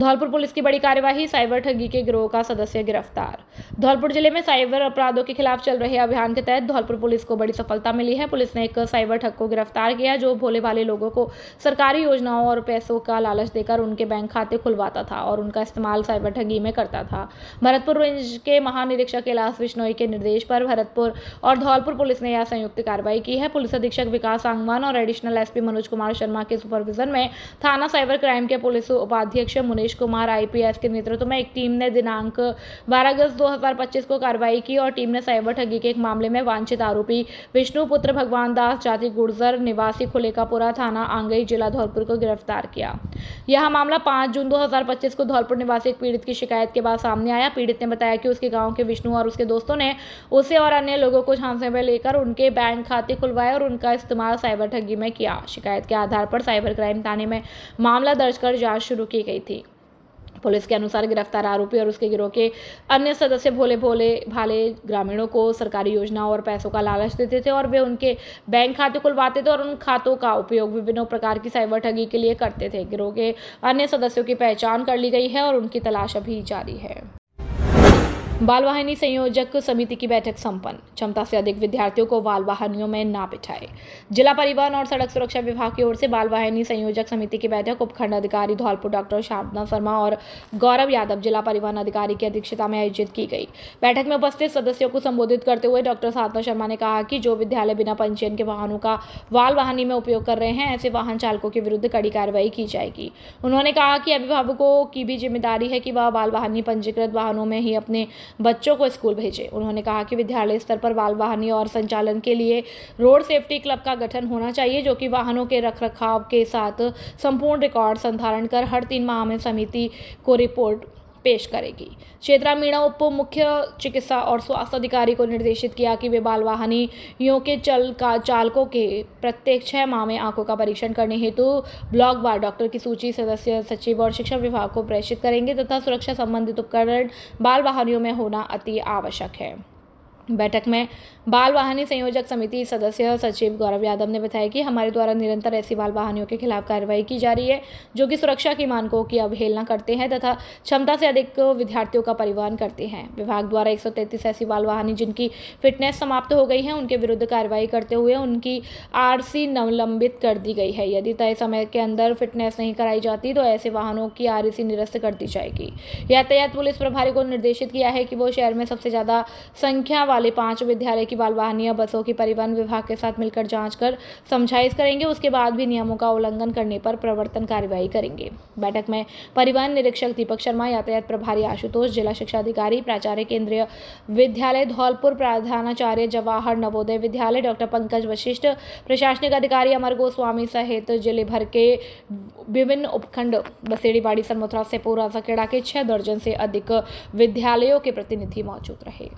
Dholpur police की बड़ी कार्यवाही, साइबर ठगी के गिरोह का सदस्य गिरफ्तार। धौलपुर जिले में साइबर अपराधों के खिलाफ चल रहे अभियान के तहत धौलपुर पुलिस को बड़ी सफलता मिली है। पुलिस ने एक साइबर ठग को गिरफ्तार किया जो भोले भाले लोगों को सरकारी योजनाओं और पैसों का लालच देकर उनके बैंक खाते खुलवाता था और उनका इस्तेमाल साइबर ठगी में करता था। भरतपुर रेंज के महानिरीक्षक कैलाश बिश्नोई के निर्देश पर भरतपुर और धौलपुर पुलिस ने यह संयुक्त कार्रवाई की है। पुलिस अधीक्षक विकास सांगवान और एडिशनल एसपी मनोज कुमार शर्मा के सुपरविजन में थाना साइबर क्राइम के पुलिस उपाध्यक्ष मुनीश कुमार आईपीएस के नेतृत्व में एक टीम ने दिनांक 12 अगस्त 2025 को कार्रवाई की और टीम ने साइबर ठगी के एक मामले में वांछित आरोपी विष्णु पुत्र भगवान दास जाति गुर्जर निवासी खुलेकापुरा थाना आंगई जिला धौलपुर को गिरफ्तार किया। यह मामला 5 जून 2025 को धौलपुर निवासी एक पीड़ित की शिकायत के बाद सामने आया। पीड़ित ने बताया कि उसके गांव के विष्णु और उसके दोस्तों ने उसे और अन्य लोगों को झांसे में लेकर उनके बैंक खाते खुलवाए और उनका इस्तेमाल साइबर ठगी में किया। शिकायत के आधार पर साइबर क्राइम थाने में मामला दर्ज कर जांच शुरू की गई थी। पुलिस के अनुसार गिरफ्तार आरोपी और उसके गिरोह के अन्य सदस्य भोले भाले ग्रामीणों को सरकारी योजनाओं और पैसों का लालच देते थे और वे उनके बैंक खाते खुलवाते थे और उन खातों का उपयोग विभिन्न प्रकार की साइबर ठगी के लिए करते थे। गिरोह के अन्य सदस्यों की पहचान कर ली गई है और उनकी तलाश अभी जारी है। बाल वाहिनी संयोजक समिति की बैठक संपन्न। क्षमता से अधिक विद्यार्थियों को बाल वाहिनियों में ना बिठाए। जिला परिवहन और सड़क सुरक्षा विभाग की ओर से बाल वाहिनी संयोजक समिति की बैठक उपखंड अधिकारी धौलपुर डॉक्टर शांतना शर्मा और गौरव यादव जिला परिवहन अधिकारी की अध्यक्षता में आयोजित की गई। बैठक में उपस्थित सदस्यों को संबोधित करते हुए डॉक्टर शांतना शर्मा ने कहा कि जो विद्यालय बिना पंजीयन के वाहनों का बाल वाहिनी में उपयोग कर रहे हैं ऐसे वाहन चालकों के विरुद्ध कड़ी कार्रवाई की जाएगी। उन्होंने कहा कि अभिभावकों की भी जिम्मेदारी है कि वह बाल वाहिनी पंजीकृत वाहनों में ही अपने बच्चों को स्कूल भेजें। उन्होंने कहा कि विद्यालय स्तर पर बाल वाहिनी और संचालन के लिए रोड सेफ्टी क्लब का गठन होना चाहिए जो कि वाहनों के रखरखाव के साथ संपूर्ण रिकॉर्ड संधारण कर हर 3 माह में समिति को रिपोर्ट पेश करेगी। क्षेत्रा मीणा उप मुख्य चिकित्सा और स्वास्थ्य अधिकारी को निर्देशित किया कि वे बाल वाहनियों के चालकों के प्रत्येक 6 माह में आंखों का परीक्षण करने हेतु ब्लॉक वार डॉक्टर की सूची सदस्य सचिव और शिक्षा विभाग को प्रेषित करेंगे तथा सुरक्षा संबंधित उपकरण बाल वाहनियों में होना अति आवश्यक है। बैठक में बाल वाहिनी संयोजक समिति सदस्य सचिव गौरव यादव ने बताया कि हमारे द्वारा निरंतर ऐसी बाल वाहनियों के खिलाफ कार्रवाई की जा रही है जो कि सुरक्षा की मानकों की अवहेलना करते हैं तथा क्षमता से अधिक विद्यार्थियों का परिवहन करते हैं। विभाग द्वारा 133 ऐसी बाल वाहनी जिनकी फिटनेस समाप्त हो गई है उनके विरुद्ध कार्रवाई करते हुए उनकी आरसी निलंबित कर दी गई है। यदि तय समय के अंदर फिटनेस नहीं कराई जाती तो ऐसे वाहनों की आरसी निरस्त कर दी जाएगी। यातायात पुलिस प्रभारी को निर्देशित किया है कि वो शहर में सबसे ज्यादा संख्या वाले 5 विद्यालय की बाल वाहनियां बसों की परिवहन विभाग के साथ मिलकर जांच कर समझाइश करेंगे। उसके बाद भी नियमों का उल्लंघन करने पर प्रवर्तन कार्रवाई करेंगे। बैठक में परिवहन निरीक्षक दीपक शर्मा, यातायात प्रभारी आशुतोष, जिला शिक्षा अधिकारी प्राचार्य केंद्रीय विद्यालय धौलपुर, प्रधानाचार्य जवाहर नवोदय विद्यालय डॉक्टर पंकज वशिष्ठ, प्रशासनिक अधिकारी अमर गोस्वामी सहित जिले भर के विभिन्न उपखंड बसेड़ीवाड़ी, सरमथुरा, सेपुरा, सकेड़ा के 6 दर्जन से अधिक विद्यालयों के प्रतिनिधि मौजूद रहे।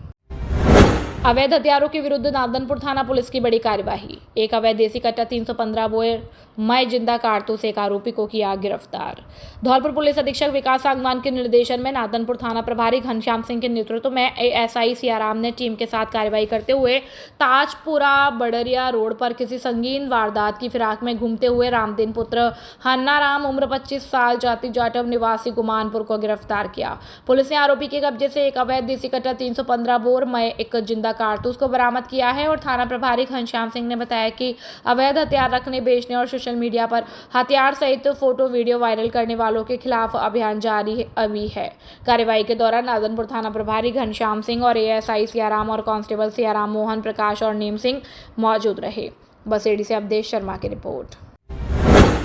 अवैध हथियारों के विरुद्ध नादनपुर थाना पुलिस की बड़ी कार्यवाही। एक अवैध देसी कट्टा 315 बोर मय जिंदा कारतूस एक आरोपी को किया गिरफ्तार। धौलपुर पुलिस अधीक्षक विकास सांगवान के निर्देशन में नादनपुर थाना प्रभारी घनश्याम सिंह के नेतृत्व में एएसआई सियाराम ने टीम के साथ कार्रवाई करते हुए ताजपुरा बड़रिया रोड पर किसी संगीन वारदात की फिराक में घूमते हुए रामदीन पुत्र हन्नाराम उम्र 25 साल जाति जाटव निवासी गुमानपुर को गिरफ्तार किया। पुलिस ने आरोपी के कब्जे से एक अवैध देसी कट्टा 315 बोर मय एक जिंदा कारतूस को बरामद किया है और थाना प्रभारी घनश्याम सिंह ने बताया कि अवैध हथियार रखने, बेचने और सोशल मीडिया पर हथियार सहित फोटो वीडियो वायरल करने वालों के खिलाफ अभियान जारी अभी है। कार्रवाई के दौरान नादनपुर थाना प्रभारी घनश्याम सिंह और एएसआई सियाराम और कांस्टेबल सियाराम, मोहन प्रकाश और नीम सिंह मौजूद रहे। बसेड़ी से अवधेश शर्मा की रिपोर्ट।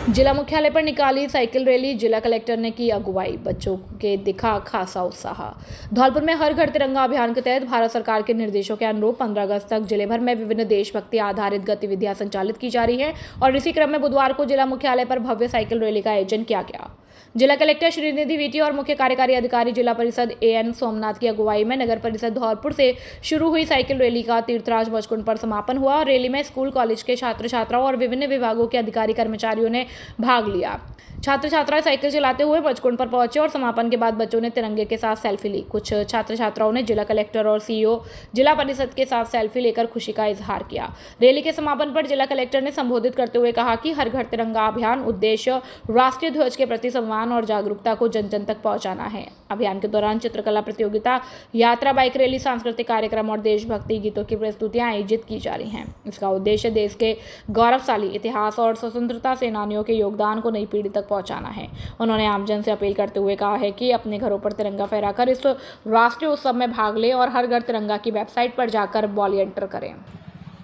जिला मुख्यालय पर निकाली साइकिल रैली, जिला कलेक्टर ने की अगुवाई, बच्चों के दिखा खासा उत्साह। धौलपुर में हर घर तिरंगा अभियान के तहत भारत सरकार के निर्देशों के अनुरूप 15 अगस्त तक जिले भर में विभिन्न देशभक्ति आधारित गतिविधियां संचालित की जा रही है और इसी क्रम में बुधवार को जिला मुख्यालय पर भव्य साइकिल रैली का आयोजन किया गया। जिला कलेक्टर श्रीनिधि वीटी और मुख्य कार्यकारी अधिकारी जिला परिषद एएन सोमनाथ की अगुवाई में नगर परिषद धौलपुर से शुरू हुई साइकिल रैली का तीर्थराज मचकुंड पर समापन हुआ और रैली में स्कूल कॉलेज के छात्र छात्राओं और विभिन्न विभागों के अधिकारी कर्मचारियों ने भाग लिया। छात्र छात्राएं साइकिल चलाते हुए मचकुंड पर पहुंचे और समापन के बाद बच्चों ने तिरंगे के साथ सेल्फी ली। कुछ छात्र छात्राओं ने जिला कलेक्टर और सीईओ जिला परिषद के साथ सेल्फी लेकर खुशी का इजहार किया। रैली के समापन पर जिला कलेक्टर ने संबोधित करते हुए कहा कि हर घर तिरंगा अभियान उद्देश्य राष्ट्रीय ध्वज के प्रति संवाद और जागरूकता को जन जन तक पहुंचाना है। अभियान के दौरान चित्रकला प्रतियोगिता, यात्रा, बाइक रैली, सांस्कृतिक कार्यक्रम और देशभक्ति गीतों की प्रस्तुतियां आयोजित की जा रही हैं। इसका उद्देश्य देश के गौरवशाली इतिहास और स्वतंत्रता सेनानियों के योगदान को नई पीढ़ी तक पहुंचाना है। उन्होंने आमजन से अपील करते हुए कहा है कि अपने घरों पर तिरंगा फहराकर इस राष्ट्रीय उत्सव में भाग लें और हर घर तिरंगा की वेबसाइट पर जाकर वॉलंटियर करें।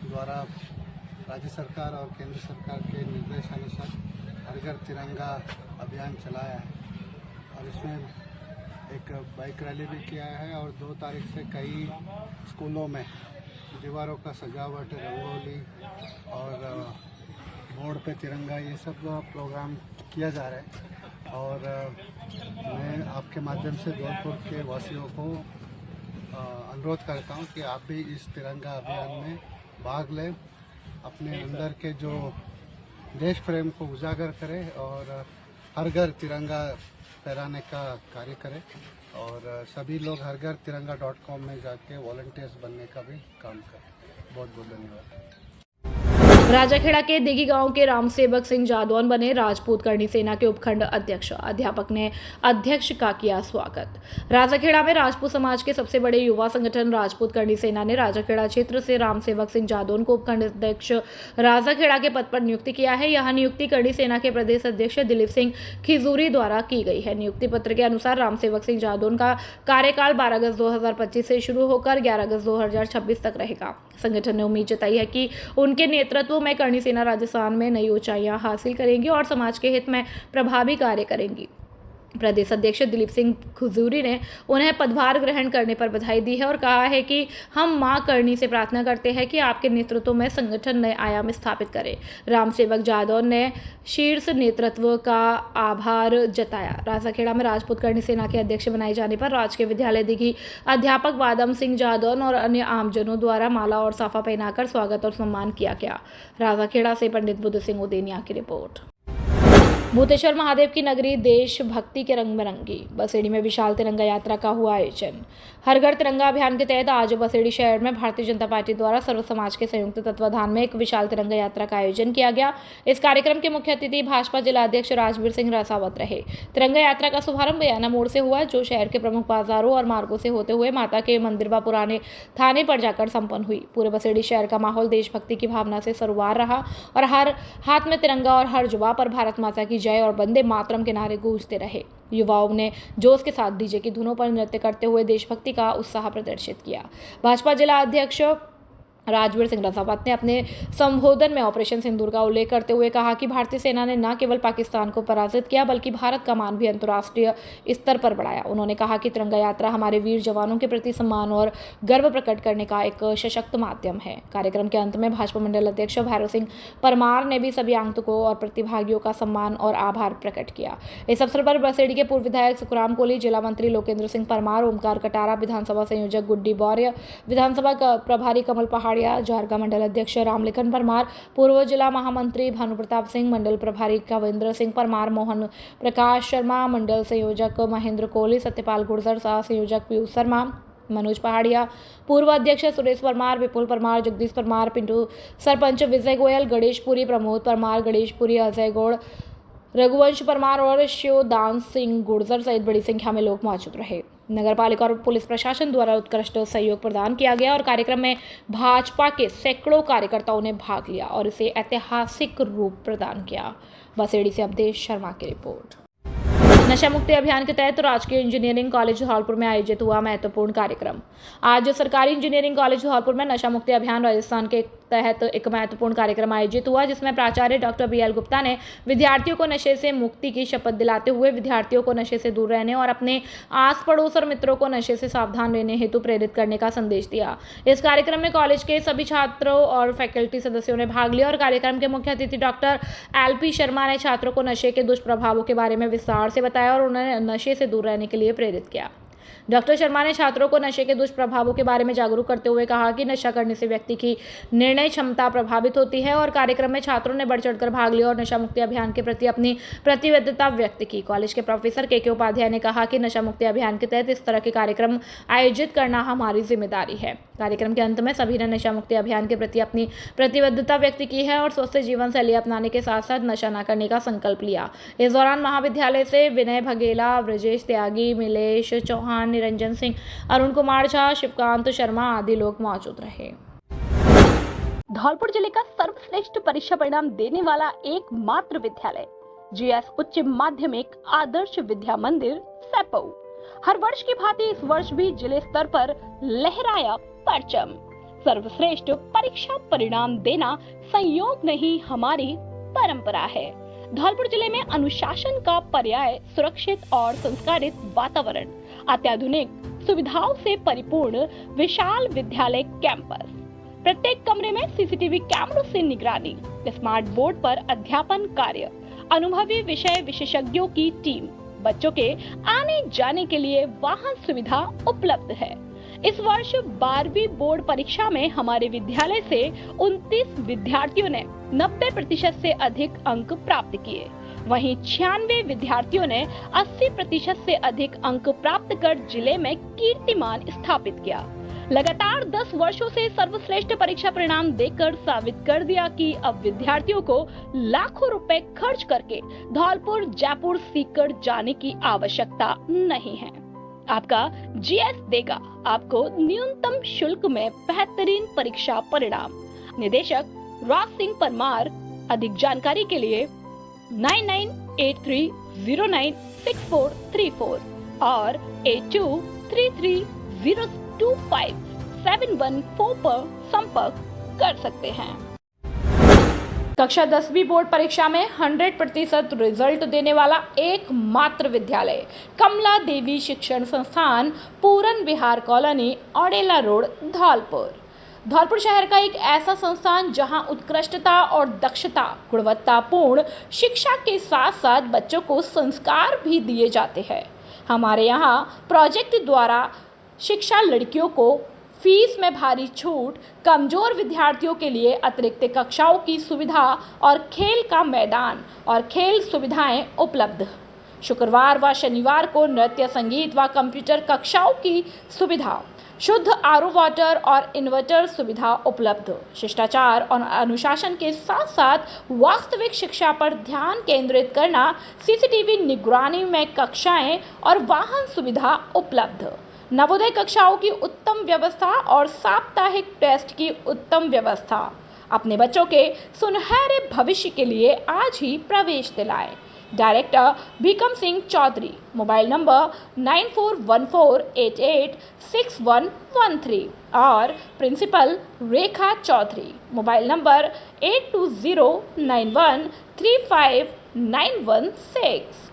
द्वारा राज्य सरकार और केंद्र सरकार के निर्देशानुसार हर घर तिरंगा अभियान चलाया है और इसमें एक बाइक रैली भी किया है और 2 तारीख से कई स्कूलों में दीवारों का सजावट, रंगोली और बोर्ड पे तिरंगा, ये सब प्रोग्राम किया जा रहा है। और मैं आपके माध्यम से धौलपुर के वासियों को अनुरोध करता हूँ कि आप भी इस तिरंगा अभियान में भाग लें, अपने अंदर के जो देश प्रेम को उजागर करें और हर घर तिरंगा फहराने का कार्य करें और सभी लोग हरघरतिरंगा.com में जाके वॉलंटियर्स बनने का भी काम करें। बहुत बहुत धन्यवाद। राजाखेड़ा के दिघी गांव के रामसेवक सिंह जादौन बने राजपूत करणी सेना के उपखंड अध्यक्ष। अध्यापक ने अध्यक्ष का किया स्वागत। राजाखेड़ा में राजपूत समाज के सबसे बड़े युवा संगठन राजपूत करणी सेना ने राजाखेड़ा क्षेत्र से रामसेवक सिंह जादौन को उपखंड अध्यक्ष राजाखेड़ा के पद पर नियुक्ति किया है। यह नियुक्ति करणी सेना के प्रदेश अध्यक्ष दिलीप सिंह खिजूरी द्वारा की गई है। नियुक्ति पत्र के अनुसार रामसेवक सिंह जादौन का कार्यकाल 12 अगस्त 2025 से शुरू होकर 11 अगस्त 2026 तक रहेगा। संगठन ने उम्मीद जताई है कि उनके नेतृत्व में करणी सेना राजस्थान में नई ऊंचाइयां हासिल करेंगी और समाज के हित में प्रभावी कार्य करेंगी। प्रदेश अध्यक्ष दिलीप सिंह खजूरी ने उन्हें पदभार ग्रहण करने पर बधाई दी है और कहा है कि हम मां करणी से प्रार्थना करते हैं कि आपके नेतृत्व में संगठन नए आयाम स्थापित करे। रामसेवक जादौन ने शीर्ष नेतृत्व का आभार जताया। राजाखेड़ा में राजपूत करणी सेना के अध्यक्ष बनाए जाने पर राजकीय विद्यालय दिघी अध्यापक वादम सिंह जादौन और अन्य आमजनों द्वारा माला और साफा पहनाकर स्वागत और सम्मान किया गया। राजाखेड़ा से पंडित बुद्ध सिंह उदेनिया की रिपोर्ट। भूतेश्वर महादेव की नगरी देशभक्ति के रंग में रंगी। बसेड़ी में विशाल तिरंगा यात्रा का हुआ आयोजन। हर घर तिरंगा अभियान के तहत आज बसेड़ी शहर में भारतीय जनता पार्टी द्वारा सर्व समाज के संयुक्त तत्वाधान में एक विशाल तिरंगा यात्रा का आयोजन किया गया। इस कार्यक्रम के मुख्य अतिथि भाजपा जिला अध्यक्ष राजवीर सिंह रासावत रहे। तिरंगा यात्रा का शुभारंभ बयाना मोड़ से हुआ, जो शहर के प्रमुख बाजारों और मार्गों से होते हुए माता के मंदिर व पुराने थाने पर जाकर संपन्न हुई। पूरे बसेड़ी शहर का माहौल देशभक्ति की भावना से सरोकार रहा और हर हाथ में तिरंगा और हर जुबां पर भारत माता की जय और वंदे मातरम के नारे गूंजते रहे। युवाओं ने जोश के साथ डीजे की धुनों पर नृत्य करते हुए देशभक्ति का उत्साह प्रदर्शित किया। भाजपा जिला अध्यक्ष राजवीर सिंह रासावत ने अपने संबोधन में ऑपरेशन सिंदूर का उल्लेख करते हुए कहा कि भारतीय सेना ने न केवल पाकिस्तान को पराजित किया बल्कि भारत का मान भी अंतर्राष्ट्रीय स्तर पर बढ़ाया। उन्होंने कहा कि तिरंगा यात्रा हमारे वीर जवानों के प्रति सम्मान और गर्व प्रकट करने का एक सशक्त माध्यम है। कार्यक्रम के अंत में भाजपा मंडल अध्यक्ष भैरव सिंह परमार ने भी सभी आगंतुकों और प्रतिभागियों का सम्मान और आभार प्रकट किया। इस अवसर पर बसेड़ी के पूर्व विधायक सुखराम कोहली, जिला मंत्री लोकेंद्र सिंह परमार, ओमकार कटारा, विधानसभा संयोजक गुड्डी बौर्य, विधानसभा प्रभारी कमल पहाड़िया, जारगा मंडल अध्यक्ष रामलेखन परमार, पूर्व जिला महामंत्री भानु प्रताप सिंह, मंडल प्रभारी कविंद्र सिंह परमार, मोहन प्रकाश शर्मा, मंडल संयोजक महेंद्र कोहली, सत्यपाल गुर्जर, सह संयोजक पीयूष शर्मा, मनोज पहाड़िया, पूर्व अध्यक्ष सुरेश परमार, विपुल परमार, जगदीश परमार, पिंटू सरपंच विजय गोयल, गणेशपुरी प्रमोद परमार, गणेशपुरी अजय गौड़, रघुवंश परमार और शिवदान सिंह गुर्जर सहित बड़ी संख्या में लोग मौजूद रहे। नगर पालिका और पुलिस प्रशासन द्वारा उत्कृष्ट सहयोग प्रदान किया गया और कार्यक्रम में भाजपा के सैकड़ों कार्यकर्ताओं ने भाग लिया और इसे ऐतिहासिक रूप प्रदान किया। बसेड़ी से अवधेश शर्मा की रिपोर्ट। नशा मुक्ति अभियान के तहत राजकीय इंजीनियरिंग कॉलेज धौलपुर में आयोजित हुआ महत्वपूर्ण कार्यक्रम। आज सरकारी इंजीनियरिंग कॉलेज धौलपुर में नशा मुक्ति अभियान राजस्थान के तहत एक महत्वपूर्ण कार्यक्रम आयोजित हुआ, जिसमें प्राचार्य डॉक्टर BL गुप्ता ने विद्यार्थियों को नशे से मुक्ति की शपथ दिलाते हुए विद्यार्थियों को नशे से दूर रहने और अपने आस पड़ोस और मित्रों को नशे से सावधान रहने हेतु प्रेरित करने का संदेश दिया। इस कार्यक्रम में कॉलेज के सभी छात्रों और फैकल्टी सदस्यों ने भाग लिया और कार्यक्रम के मुख्य अतिथि डॉक्टर LP शर्मा ने छात्रों को नशे के दुष्प्रभावों के बारे में विस्तार से बताया और उन्हें नशे से दूर रहने के लिए प्रेरित किया। डॉक्टर शर्मा ने छात्रों को नशे के दुष्प्रभावों के बारे में जागरूक करते हुए कहा कि नशा करने से व्यक्ति की निर्णय क्षमता प्रभावित होती है और कार्यक्रम में छात्रों ने बढ़ चढ़कर भाग लिया और नशा मुक्ति अभियान के प्रति अपनी प्रतिबद्धता व्यक्त की। कॉलेज के प्रोफेसर KK उपाध्याय ने कहा कि नशा मुक्ति अभियान के तहत इस तरह के कार्यक्रम आयोजित करना हमारी जिम्मेदारी है। कार्यक्रम के अंत में सभी ने नशा मुक्ति अभियान के प्रति अपनी प्रतिबद्धता व्यक्त की है और स्वस्थ जीवन शैली अपनाने के साथ साथ नशा न करने का संकल्प लिया। इस दौरान महाविद्यालय से विनय भगेला, ब्रजेश त्यागी, मिलेश चौहान, निरंजन सिंह, अरुण कुमार झा, शिवकांत शर्मा आदि लोग मौजूद रहे। धौलपुर जिले का सर्वश्रेष्ठ परीक्षा परिणाम देने वाला एकमात्र विद्यालय जीएस उच्च माध्यमिक आदर्श विद्या मंदिर सैपऊ हर वर्ष की भांति इस वर्ष भी जिले स्तर पर लहराया परचम। सर्वश्रेष्ठ परीक्षा परिणाम देना संयोग नहीं, हमारी परंपरा है। धौलपुर जिले में अनुशासन का पर्याय सुरक्षित और संस्कारित वातावरण, अत्याधुनिक सुविधाओं से परिपूर्ण विशाल विद्यालय कैंपस, प्रत्येक कमरे में सीसीटीवी कैमरों से निगरानी, स्मार्ट बोर्ड पर अध्यापन कार्य, अनुभवी विषय विशेषज्ञों की टीम, बच्चों के आने जाने के लिए वाहन सुविधा उपलब्ध है। इस वर्ष 12वीं बोर्ड परीक्षा में हमारे विद्यालय से 29 विद्यार्थियों ने 90% से अधिक अंक प्राप्त किए। वहीं 96 विद्यार्थियों ने 80% से अधिक अंक प्राप्त कर जिले में कीर्तिमान स्थापित किया। लगातार 10 वर्षों से सर्वश्रेष्ठ परीक्षा परिणाम देकर साबित कर दिया कि अब विद्यार्थियों को लाखों रुपए खर्च करके धौलपुर, जयपुर सीकर जाने की आवश्यकता नहीं है। आपका जीएस देगा आपको न्यूनतम शुल्क में बेहतरीन परीक्षा परिणाम। निदेशक राज सिंह परमार। अधिक जानकारी के लिए 9983096434 और 8233025714 पर संपर्क कर सकते हैं। कक्षा 10वीं बोर्ड परीक्षा में 100% रिजल्ट देने वाला एकमात्र विद्यालय कमला देवी शिक्षण संस्थान, पूरन विहार कॉलोनी, औडेला रोड, धौलपुर। धौलपुर शहर का एक ऐसा संस्थान जहां उत्कृष्टता और दक्षता, गुणवत्तापूर्ण शिक्षा के साथ साथ बच्चों को संस्कार भी दिए जाते हैं। हमारे यहाँ प्रोजेक्ट द्वारा शिक्षा, लड़कियों को फीस में भारी छूट, कमजोर विद्यार्थियों के लिए अतिरिक्त कक्षाओं की सुविधा और खेल का मैदान और खेल सुविधाएं उपलब्ध। शुक्रवार व शनिवार को नृत्य, संगीत व कंप्यूटर कक्षाओं की सुविधा, शुद्ध आरओ वाटर और इन्वर्टर सुविधा उपलब्ध। शिष्टाचार और अनुशासन के साथ साथ वास्तविक शिक्षा पर ध्यान केंद्रित करना, सीसीटीवी निगरानी में कक्षाएं और वाहन सुविधा उपलब्ध। नवोदय कक्षाओं की उत्तम व्यवस्था और साप्ताहिक टेस्ट की उत्तम व्यवस्था। अपने बच्चों के सुनहरे भविष्य के लिए आज ही प्रवेश दिलाएं। Director Bhikam Singh Chaudhary. Mobile number 9414886113 और principal Rekha Chaudhary. Mobile number 8209135916।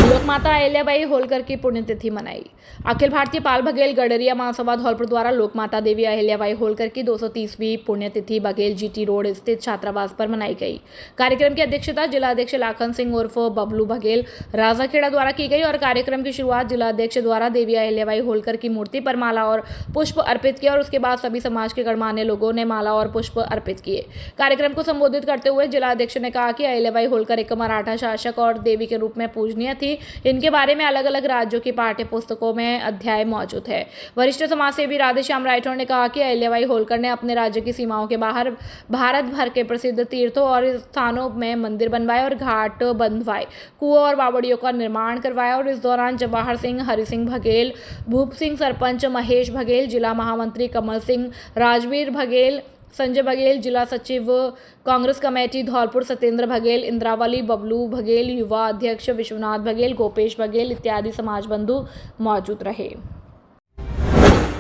Lokmata Ahilyabai Holkar की पुण्यतिथि मनाई। अखिल भारतीय पाल बघेल गडरिया महासभा धौलपुर द्वारा लोकमाता देवी अहिल्याबाई होलकर की 230वीं पुण्यतिथि बघेल जीटी रोड स्थित छात्रावास पर मनाई गई। कार्यक्रम की अध्यक्षता जिला अध्यक्ष लाखन सिंह उर्फ बबलू बघेल राजाखेड़ा द्वारा की गई और कार्यक्रम की शुरुआत जिला अध्यक्ष द्वारा देवी अहिल्याबाई होलकर की मूर्ति पर माला और पुष्प अर्पित किया और उसके बाद सभी समाज के गणमान्य लोगों ने माला और पुष्प अर्पित किए। कार्यक्रम को संबोधित करते हुए जिला अध्यक्ष ने कहा कि अहिल्याबाई होलकर एक मराठा शासक और देवी के रूप में पूजनीय थी। इनके बारे में अलग अलग राज्यों की पाठ्य पुस्तकों में अध्याय मौजूद है। वरिष्ठ समाजसेवी राधेश्याम राठौड़ ने कहा कि अहिल्याबाई होलकर ने अपने राज्य की सीमाओं के बाहर भारत भर के प्रसिद्ध तीर्थों और स्थानों में मंदिर बनवाए और घाट बंधवाए, कुओं और बावड़ियों का निर्माण करवाया और इस दौरान जवाहर सिंह, हरि सिंह बघेल, भूप सिंह सरपंच, महेश बघेल, जिला महामंत्री कमल सिंह, राजवीर बघेल, संजय बघेल, जिला सचिव कांग्रेस कमेटी धौलपुर सत्येंद्र बघेल, इंद्रावली, बबलू बघेल, युवा अध्यक्ष विश्वनाथ बघेल, गोपेश बघेल इत्यादि समाज बंधु मौजूद रहे।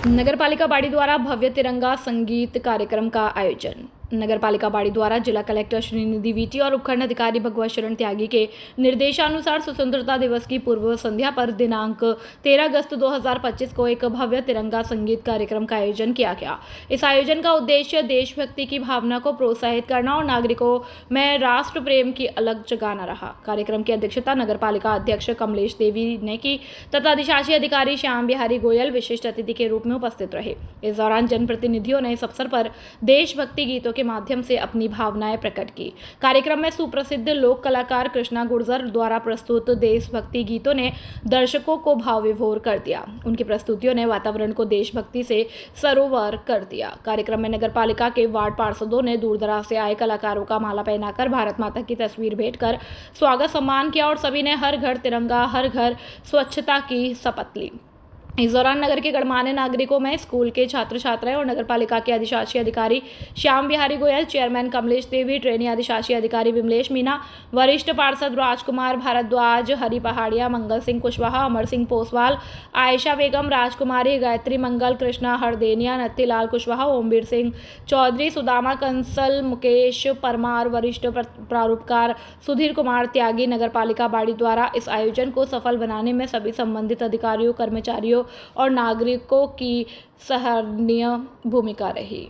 नगरपालिका बाड़ी द्वारा भव्य तिरंगा संगीत कार्यक्रम का आयोजन। नगरपालिका बाड़ी द्वारा जिला कलेक्टर श्रीनिधि वीटी और उपखंड अधिकारी भगवत शरण त्यागी के निर्देशानुसार स्वतंत्रता दिवस की पूर्व संध्या पर दिनांक 13 अगस्त 2025 को एक भव्य तिरंगा संगीत कार्यक्रम का आयोजन किया गया। इस आयोजन का उद्देश्य देशभक्ति की भावना को प्रोत्साहित करना और नागरिकों में राष्ट्र प्रेम की अलग जगाना रहा। कार्यक्रम की अध्यक्षता नगरपालिका अध्यक्ष कमलेश देवी ने की तथा अधिशासी अधिकारी श्याम बिहारी गोयल विशिष्ट अतिथि के रूप में उपस्थित रहे। इस दौरान जनप्रतिनिधियों ने इस अवसर पर देशभक्ति गीतों के के माध्यम से अपनी भावनाएं प्रकट की। कार्यक्रम में सुप्रसिद्ध लोक कलाकार कृष्णा गुर्जर द्वारा प्रस्तुत देशभक्ति गीतों ने दर्शकों को भाव विभोर कर दिया। उनकी प्रस्तुतियों ने वातावरण को देशभक्ति से सरोवर कर दिया। कार्यक्रम में नगर पालिका के वार्ड पार्षदों ने दूर दराज से आए कलाकारों का माला पहनाकर भारत माता की तस्वीर भेंट कर स्वागत सम्मान किया और सभी ने हर घर तिरंगा, हर घर स्वच्छता की शपथ ली। इस दौरान नगर के गणमान्य नागरिकों में स्कूल के छात्र छात्राएं और नगर पालिका के अधिशासी अधिकारी श्याम बिहारी गोयल, चेयरमैन कमलेश देवी, ट्रेनी अधिशासी अधिकारी विमलेश मीना, वरिष्ठ पार्षद राजकुमार भारद्वाज, हरि पहाड़िया, मंगल सिंह कुशवाहा, अमर सिंह पोसवाल, आयशा बेगम, राजकुमारी, गायत्री मंगल, कृष्णा हरदेनिया, नत्थीलाल कुशवाहा, ओमवीर सिंह चौधरी, सुदामा कंसल, मुकेश परमार, वरिष्ठ प्रारूपकार सुधीर कुमार त्यागी, नगर पालिका बाड़ी द्वारा इस आयोजन को सफल बनाने में सभी संबंधित अधिकारियों, कर्मचारियों और नागरिकों की सराहनीय भूमिका रही।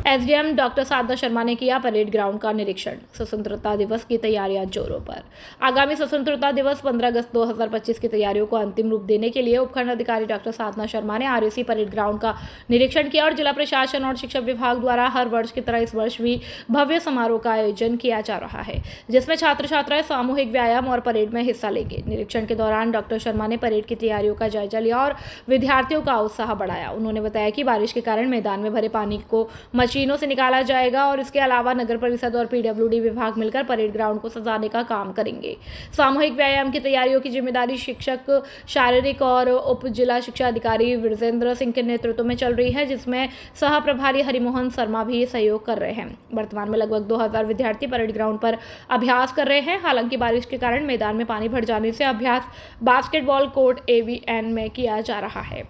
एसडीएम डॉक्टर साधना शर्मा ने किया परेड ग्राउंड का निरीक्षण। स्वतंत्रता दिवस की तैयारियां जोरों पर। आगामी स्वतंत्रता दिवस 15 अगस्त 2025 की तैयारियों को अंतिम रूप देने के लिए उपखंड अधिकारी डॉक्टर साधना शर्मा ने आरएसी परेड ग्राउंड का निरीक्षण किया और जिला प्रशासन और शिक्षा विभाग द्वारा हर वर्ष की तरह इस वर्ष भी भव्य समारोह का आयोजन किया जा रहा है, जिसमें छात्र छात्राएं सामूहिक व्यायाम और परेड में हिस्सा लेंगे। निरीक्षण के दौरान डॉक्टर शर्मा ने परेड की तैयारियों का जायजा लिया और विद्यार्थियों का उत्साह बढ़ाया। उन्होंने बताया कि बारिश के कारण मैदान में भरे पानी को मशीनों से निकाला जाएगा और इसके अलावा नगर परिषद और पीडब्ल्यूडी विभाग मिलकर परेड ग्राउंड को सजाने का काम करेंगे। सामूहिक व्यायाम की तैयारियों की जिम्मेदारी शिक्षक शारीरिक और उप जिला शिक्षा अधिकारी विजेंद्र सिंह के नेतृत्व में चल रही है, जिसमें सह प्रभारी हरिमोहन शर्मा भी सहयोग कर रहे हैं। वर्तमान में लगभग 2000 विद्यार्थी परेड ग्राउंड पर अभ्यास कर रहे हैं। हालांकि बारिश के कारण मैदान में पानी भर जाने से अभ्यास बास्केटबॉल कोर्ट AVN में किया जा रहा है।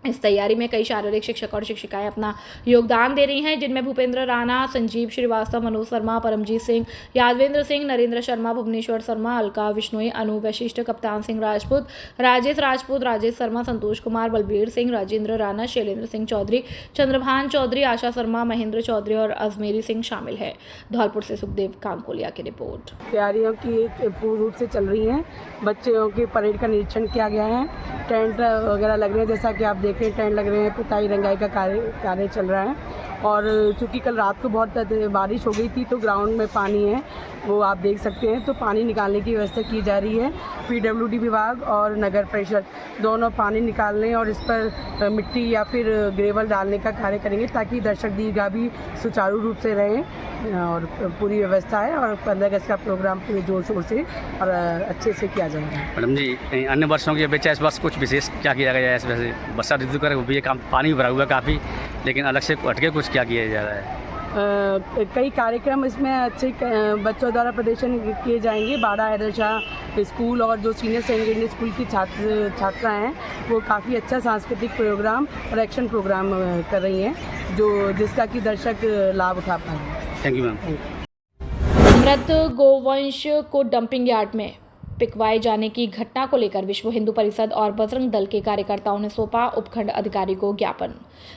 इस तैयारी में कई शारीरिक शिक्षक और शिक्षिकाएं अपना योगदान दे रही हैं, जिनमें भूपेंद्र राणा, संजीव श्रीवास्तव, मनोज शर्मा, परमजीत सिंह, यादवेंद्र सिंह, नरेंद्र शर्मा, भुवनेश्वर शर्मा, अलका विश्नोई, अनु वशिष्ठ, कप्तान सिंह राजपूत, राजेश शर्मा, संतोष कुमार, बलबीर सिंह, राजेंद्र राणा, शैलेंद्र सिंह चौधरी, चंद्रभान चौधरी, आशा शर्मा, महेंद्र चौधरी और अजमेरी सिंह शामिल है। धौलपुर से सुखदेव कांकोलिया की रिपोर्ट। तैयारियों की पूर्ण रूप से चल रही हैं। बच्चों के परेड का निरीक्षण किया गया है। टेंट वगैरह लग रहे हैं, जैसा कि आप देख रहे हैं, टेंट लग रहे हैं, पुताई रंगाई का कार्य चल रहा है। और चूँकि कल रात को बहुत बारिश हो गई थी तो ग्राउंड में पानी है, वो आप देख सकते हैं। तो पानी निकालने की व्यवस्था की जा रही है। पीडब्ल्यूडी विभाग और नगर परिषद दोनों पानी निकालने और इस पर मिट्टी या फिर ग्रेवल डालने का कार्य करेंगे, ताकि दर्शक दीर्घा भी सुचारू रूप से रहें और पूरी व्यवस्था है। और 15 अगस्त का प्रोग्राम पूरे जोर शोर से और अच्छे से किया जाएगा। मैडम जी, अन्य वर्षों की अपेक्षा इस वर्ष कुछ विशेष क्या किया गया है? इस वजह से वर्षा ऋतु का ये काम पानी भरा हुआ काफ़ी, लेकिन अलग से हटके कुछ क्या किया जा रहा है? कई कार्यक्रम इसमें अच्छे बच्चों द्वारा प्रदर्शन किए जाएंगे। बाड़ा हैदर शाह स्कूल और जो सीनियर सेकेंडरी स्कूल की छात्रा हैं, वो काफ़ी अच्छा सांस्कृतिक प्रोग्राम और एक्शन प्रोग्राम कर रही हैं, जिसका कि दर्शक लाभ उठा पाएंगे। Thank you ma'am. मृत गोवंश को डंपिंग यार्ड में पिकवाए जाने की घटना को लेकर विश्व हिंदू परिषद और बजरंग दल के कार्यकर्ताओं ने सौंपा उपखंड अधिकारी को ज्ञापन।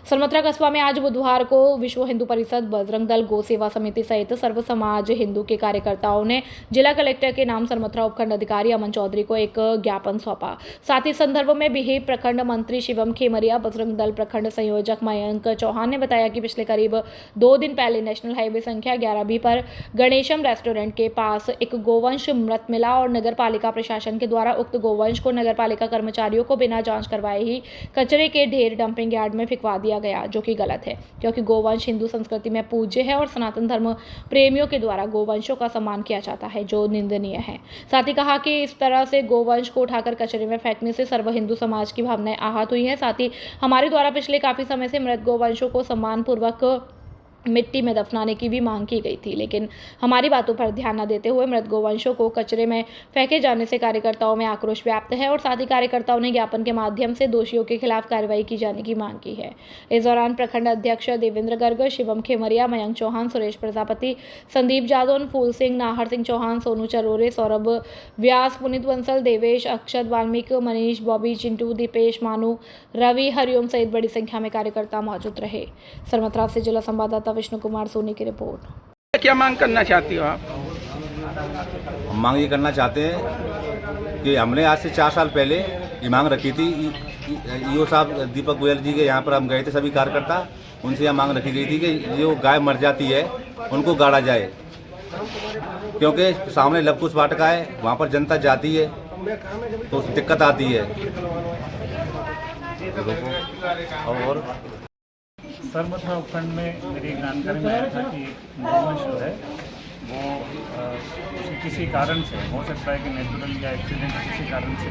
सरमत्रा कस्बा में आज बुधवार को विश्व हिंदू परिषद, बजरंग दल, गौ सेवा समिति सहित सर्व समाज हिंदू के कार्यकर्ताओं ने जिला कलेक्टर के नाम सरमत्रा उपखंड अधिकारी अमन चौधरी को एक ज्ञापन सौंपा। साथ ही संदर्भ में बिहेव प्रखंड मंत्री शिवम खेमरिया, बजरंग दल प्रखंड संयोजक मयंक चौहान ने बताया कि पिछले करीब 2 दिन पहले नेशनल हाईवे संख्या 11B पर गणेशम रेस्टोरेंट के पास एक गोवंश मृत मिला और नगर पालिका प्रशासन के द्वारा उक्त गोवंश को नगर पालिका कर्मचारियों को बिना जांच करवाए ही कचरे के ढेर डंपिंग यार्ड में फिकवा दिया गया, जो कि गलत है, क्योंकि गोवंश हिंदू संस्कृति में पूज्य है और सनातन धर्म प्रेमियों के द्वारा गोवंशों का सम्मान किया जाता है, जो निंदनीय है। साथ ही कहा कि इस तरह से गोवंश को उठाकर कचरे में फेंकने से सर्व हिंदू समाज की भावनाएं आहत हुई हैं। साथ ही हमारे द्वारा पिछले काफी समय से मृत गोवंशों को सम्मान पूर्वक मिट्टी में दफनाने की भी मांग की गई थी, लेकिन हमारी बातों पर ध्यान न देते हुए मृत गोवंशों को कचरे में फेंके जाने से कार्यकर्ताओं में आक्रोश व्याप्त है और साथ ही कार्यकर्ताओं ने ज्ञापन के माध्यम से दोषियों के खिलाफ कार्रवाई की जाने की मांग की है। इस दौरान प्रखंड अध्यक्ष देवेंद्र गर्ग, शिवम खेमरिया, मयंक चौहान, सुरेश प्रजापति, संदीप जादौन, फूल सिंह, नाहर सिंह चौहान, सोनू चरोरे, सौरभ व्यास, पुनीत बंसल, देवेश, अक्षत वाल्मीकि, मनीष, बॉबी, चिंटू, दीपेश, मानू, रवि, हरिओम सहित बड़ी संख्या में कार्यकर्ता मौजूद रहे। सरमत्रा से जिला संवाददाता विष्णु कुमार सोनी की रिपोर्ट। क्या मांग करना चाहती हो आप? हम मांग ये करना चाहते हैं कि हमने आज से 4 साल पहले ये मांग रखी थी। ईओ साहब दीपक गोयल जी के यहाँ पर हम गए थे सभी कार्यकर्ता, उनसे यह मांग रखी गई थी कि जो गाय मर जाती है उनको गाड़ा जाए, क्योंकि सामने लवकुश वाटिका है, वहाँ पर जनता जाती है तो दिक्कत आती है। और सरमथुरा उपखंड में मेरी जानकारी में आया था कि गौवंश जो है वो किसी कारण से, हो सकता है कि नेचुरल या एक्सीडेंट किसी कारण से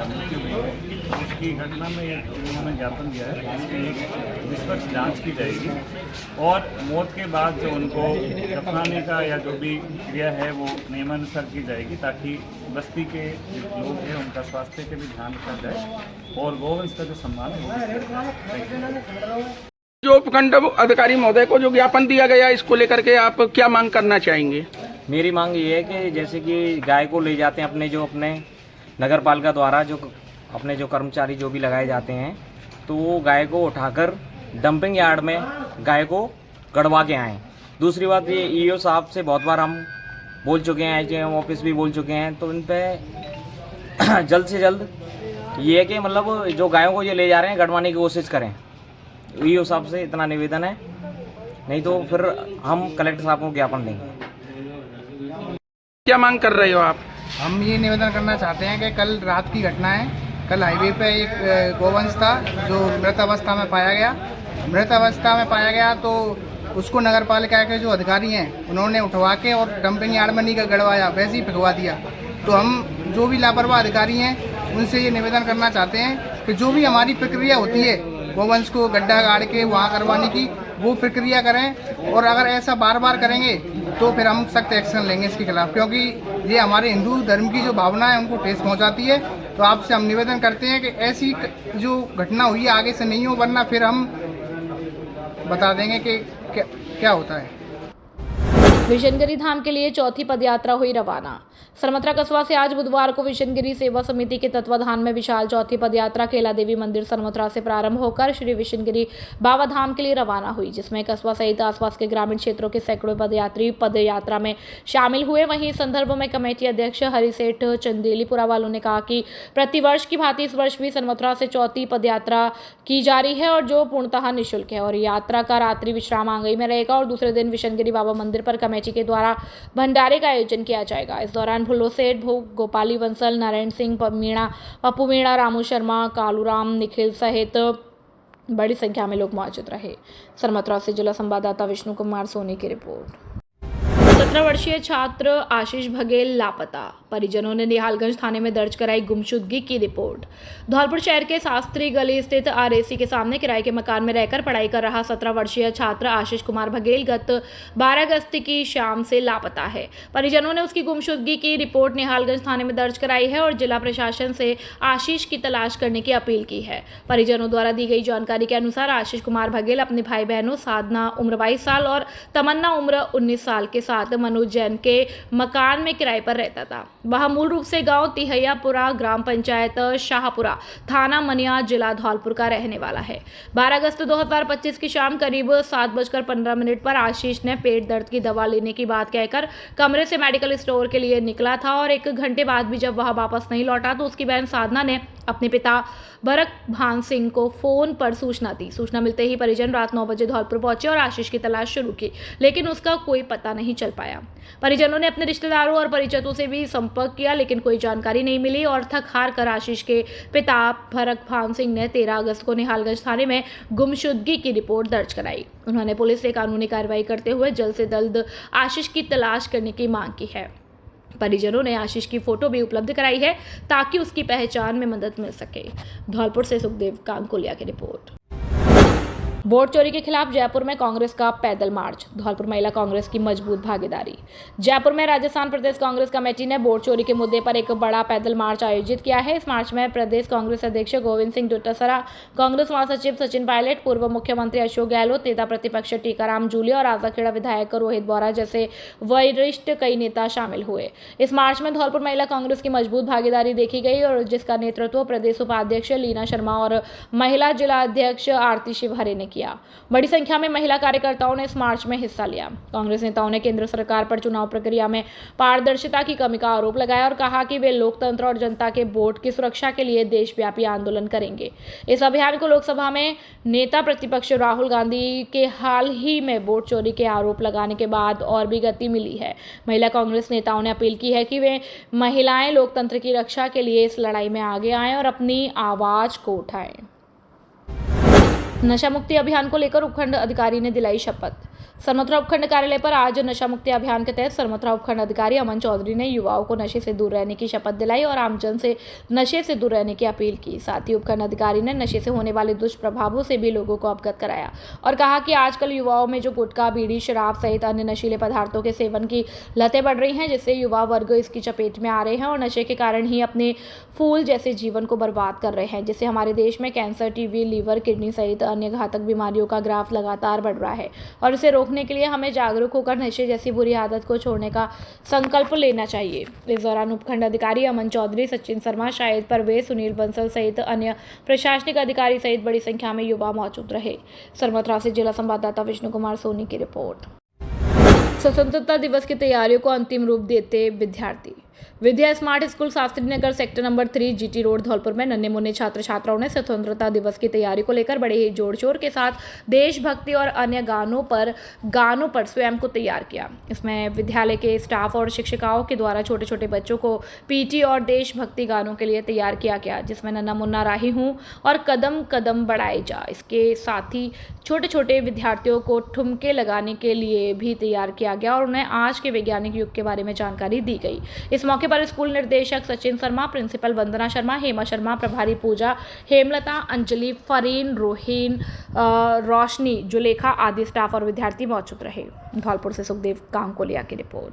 मृत्यु हुई है। तो उसकी घटना में उन्होंने ज्ञापन दिया है, इसकी एक निष्पक्ष जांच की जाएगी और मौत के बाद जो उनको दफनाने का या जो भी क्रिया है वो नियमानुसार की जाएगी, ताकि बस्ती के लोग हैं उनका स्वास्थ्य के भी ध्यान रखा जाए और गौवंश का जो सम्मान है वो। जो उपखंड अधिकारी महोदय को जो ज्ञापन दिया गया इसको लेकर के आप क्या मांग करना चाहेंगे? मेरी मांग ये है कि जैसे कि गाय को ले जाते हैं अपने नगर पालिका द्वारा जो अपने जो कर्मचारी जो भी लगाए जाते हैं, तो वो गाय को उठाकर डंपिंग यार्ड में गाय को गड़वा के आएँ। दूसरी बात ये ईओ साहब से बहुत बार हम बोल चुके हैं, एचएम ऑफिस भी बोल चुके हैं, तो इन पे जल्द से जल्द ये है कि मतलब जो गायों को ये ले जा रहे हैं गड़वाने की कोशिश करें। ईओ साहब से इतना निवेदन है, नहीं तो फिर हम कलेक्टर साहब को ज्ञापन देंगे। क्या मांग कर रहे हो आप? हम ये निवेदन करना चाहते हैं कि कल रात की घटना है। कल हाईवे पे एक गौवंश था जो मृत अवस्था में पाया गया। तो उसको नगर पालिका के जो अधिकारी हैं उन्होंने उठवा के और डंपिंग यार्ड में नहीं गड़वाया, वैसे ही भिगवा दिया। तो हम जो भी लापरवाह अधिकारी हैं उनसे ये निवेदन करना चाहते हैं कि जो भी हमारी प्रक्रिया होती है गौवंश को गड्ढा गाड़ के वहाँ करवाने की, वो प्रक्रिया करें। और अगर ऐसा बार बार करेंगे तो फिर हम सख्त एक्शन लेंगे इसके खिलाफ, क्योंकि ये हमारे हिंदू धर्म की जो भावना है उनको ठेस पहुँचाती है। तो आपसे हम निवेदन करते हैं कि ऐसी जो घटना हुई है आगे से नहीं हो, वरना फिर हम बता देंगे कि क्या होता है। विशनगिरी धाम के लिए चौथी पदयात्रा हुई रवाना। सरमथुरा कस्बा से आज बुधवार को विशनगिरी सेवा समिति के तत्वाधान में विशाल चौथी पदयात्रा केला देवी मंदिर सरमथुरा से प्रारंभ होकर श्री विशनगिरी बाबा धाम के लिए रवाना हुई, जिसमें कस्बा सहित आसपास के ग्रामीण क्षेत्रों के सैकड़ों पदयात्री पदयात्रा में शामिल हुए। वहीं इस संदर्भ में कमेटी अध्यक्ष हरिसेठ चंदेलीपुरा वालों ने कहा कि प्रतिवर्ष की भांति इस वर्ष भी सरमथुरा से चौथी पदयात्रा की जा रही है और जो पूर्णतः निःशुल्क है और यात्रा का रात्रि विश्राम आंगई में रहेगा और दूसरे दिन विशनगिरी बाबा मंदिर पर कमेटी के द्वारा भंडारे का आयोजन किया जाएगा। इस दौरान भुल्लो सेठ, गोपाली बंसल, नारायण सिंह मीणा, पप्पू मीणा, रामू शर्मा, कालूराम, निखिल सहित बड़ी संख्या में लोग मौजूद रहे। सरमथुरा से जिला संवाददाता विष्णु कुमार सोनी की रिपोर्ट। 17 वर्षीय छात्र आशीष बघेल लापता, परिजनों ने निहालगंज थाने में दर्ज कराई गुमशुदगी की रिपोर्ट। धौलपुर शहर के शास्त्री गली स्थित आरएसी के सामने किराए के मकान में रहकर पढ़ाई कर रहा 17 वर्षीय छात्र आशीष कुमार बघेल गत 12 अगस्त की शाम से लापता है। परिजनों ने उसकी गुमशुदगी की रिपोर्ट निहालगंज थाने में दर्ज कराई है और जिला प्रशासन से आशीष की तलाश करने की अपील की है। परिजनों द्वारा दी गई जानकारी के अनुसार आशीष कुमार बघेल अपने भाई बहनों साधना उम्र 22 साल और तमन्ना उम्र 19 साल के साथ मनोज जैन के मकान में किराए पर रहता था। वह मूल रूप से गांव तिहैयापुरा, ग्राम पंचायत शाहपुरा, थाना मनिया, जिला धौलपुर का रहने वाला है। 12 अगस्त 2025 की शाम करीब 7:15 पर आशीष ने पेट दर्द की दवा लेने की बात कहकर कमरे से मेडिकल स्टोर के लिए निकला था और 1 घंटे बाद भी जब वह वापस नहीं लौटा तो उसकी बहन साधना ने अपने पिता भरत भान सिंह को फोन पर सूचना दी। सूचना मिलते ही परिजन रात 9 बजे धौलपुर पहुंचे और आशीष की तलाश शुरू की, लेकिन उसका कोई पता नहीं चल पाया। परिजनों ने अपने रिश्तेदारों और परिचितों से भी संपर्क किया, लेकिन कोई जानकारी नहीं मिली और थक हार कर आशीष के पिता भरत भान सिंह ने 13 अगस्त को निहालगंज थाने में गुमशुदगी की रिपोर्ट दर्ज कराई। उन्होंने पुलिस से कानूनी कार्रवाई करते हुए जल्द से जल्द आशीष की तलाश करने की मांग की है। परिजनों ने आशीष की फोटो भी उपलब्ध कराई है ताकि उसकी पहचान में मदद मिल सके। धौलपुर से सुखदेव कांकुलिया की रिपोर्ट। वोट चोरी के खिलाफ जयपुर में कांग्रेस का पैदल मार्च, धौलपुर महिला कांग्रेस की मजबूत भागीदारी। जयपुर में राजस्थान प्रदेश कांग्रेस कमेटी ने वोट चोरी के मुद्दे पर एक बड़ा पैदल मार्च आयोजित किया है। इस मार्च में प्रदेश कांग्रेस अध्यक्ष गोविंद सिंह डोटासरा, कांग्रेस महासचिव सचिन पायलट, पूर्व मुख्यमंत्री अशोक गहलोत, नेता प्रतिपक्ष टीकाराम जूली और आजाखेड़ा विधायक रोहित बोरा जैसे वरिष्ठ कई नेता शामिल हुए। इस मार्च में धौलपुर महिला कांग्रेस की मजबूत भागीदारी देखी गई और जिसका नेतृत्व प्रदेश उपाध्यक्ष लीना शर्मा और महिला जिला अध्यक्ष आरती शिवहरे ने किया। किया। बड़ी संख्या में महिला कार्यकर्ताओं ने इस मार्च में हिस्सा लिया। कांग्रेस नेताओं ने केंद्र सरकार पर चुनाव प्रक्रिया में पारदर्शिता की कमी का आरोप लगाया और कहा कि वे लोकतंत्र और जनता के वोट की सुरक्षा के लिए देशव्यापी आंदोलन करेंगे। इस अभियान को लोकसभा में नेता प्रतिपक्ष राहुल गांधी के हाल ही में वोट चोरी के आरोप लगाने के बाद और भी गति मिली है। महिला कांग्रेस नेताओं ने अपील की है कि वे महिलाएं लोकतंत्र की रक्षा के लिए इस लड़ाई में आगे आएं और अपनी आवाज को उठाएं। नशा मुक्ति अभियान को लेकर उपखंड अधिकारी ने दिलाई शपथ। सरमथुरा उपखंड कार्यालय पर आज नशा मुक्ति अभियान के तहत सरमथुरा उपखंड अधिकारी अमन चौधरी ने युवाओं को नशे से दूर रहने की शपथ दिलाई और आमजन से नशे से दूर रहने की अपील की। साथ ही उपखंड अधिकारी ने नशे से होने वाले दुष्प्रभावों से भी लोगों को अवगत कराया और कहा कि आजकल युवाओं में जो गुटखा, बीड़ी, शराब सहित अन्य नशीले पदार्थों के सेवन की लतें बढ़ रही हैं, जिससे युवा वर्ग इसकी चपेट में आ रहे हैं और नशे के कारण ही अपने फूल जैसे जीवन को बर्बाद कर रहे हैं, जिससे हमारे देश में कैंसर, टीबी, लीवर, किडनी सहित अन्य घातक बीमारियों का ग्राफ लगातार बढ़ रहा है और इसे रोकने के लिए हमें जागरूक होकर नशे जैसी बुरी आदत को छोड़ने का संकल्प लेना चाहिए। इस दौरान उपखंड अधिकारी अमन चौधरी, सचिन शर्मा, शाहिद परवेज, सुनील बंसल सहित अन्य प्रशासनिक अधिकारी सहित बड़ी संख्या में युवा मौजूद रहे। सरमथुरा से जिला संवाददाता विष्णु कुमार सोनी की रिपोर्ट। स्वतंत्रता दिवस की तैयारियों को अंतिम रूप देते विद्यार्थी। Vidya smart school Shastri Nagar sector number 3 GT road Dholpur में नन्हे मुन्ने छात्र छात्राओं ने स्वतंत्रता दिवस की तैयारी को लेकर बड़े ही जोर शोर के साथ देशभक्ति और अन्य गानों पर स्वयं को तैयार किया। इसमें विद्यालय के स्टाफ और शिक्षिकाओं के द्वारा छोटे छोटे बच्चों को पीटी और देशभक्ति गानों के लिए तैयार किया गया, जिसमें नन्हा मुन्ना राही हूँ और कदम कदम बढ़ाए जा। इसके साथ ही छोटे छोटे विद्यार्थियों को ठुमके लगाने के लिए भी तैयार किया गया और उन्हें आज के वैज्ञानिक युग के बारे में जानकारी दी गई। इस मौके पर स्कूल निर्देशक सचिन शर्मा, प्रिंसिपल वंदना शर्मा, हेमा शर्मा, प्रभारी पूजा, हेमलता, अंजलि, फरीन, रोहिन, रोशनी, जुलेखा आदि स्टाफ और विद्यार्थी मौजूद रहे। धौलपुर से सुखदेव गांगुलिया की रिपोर्ट।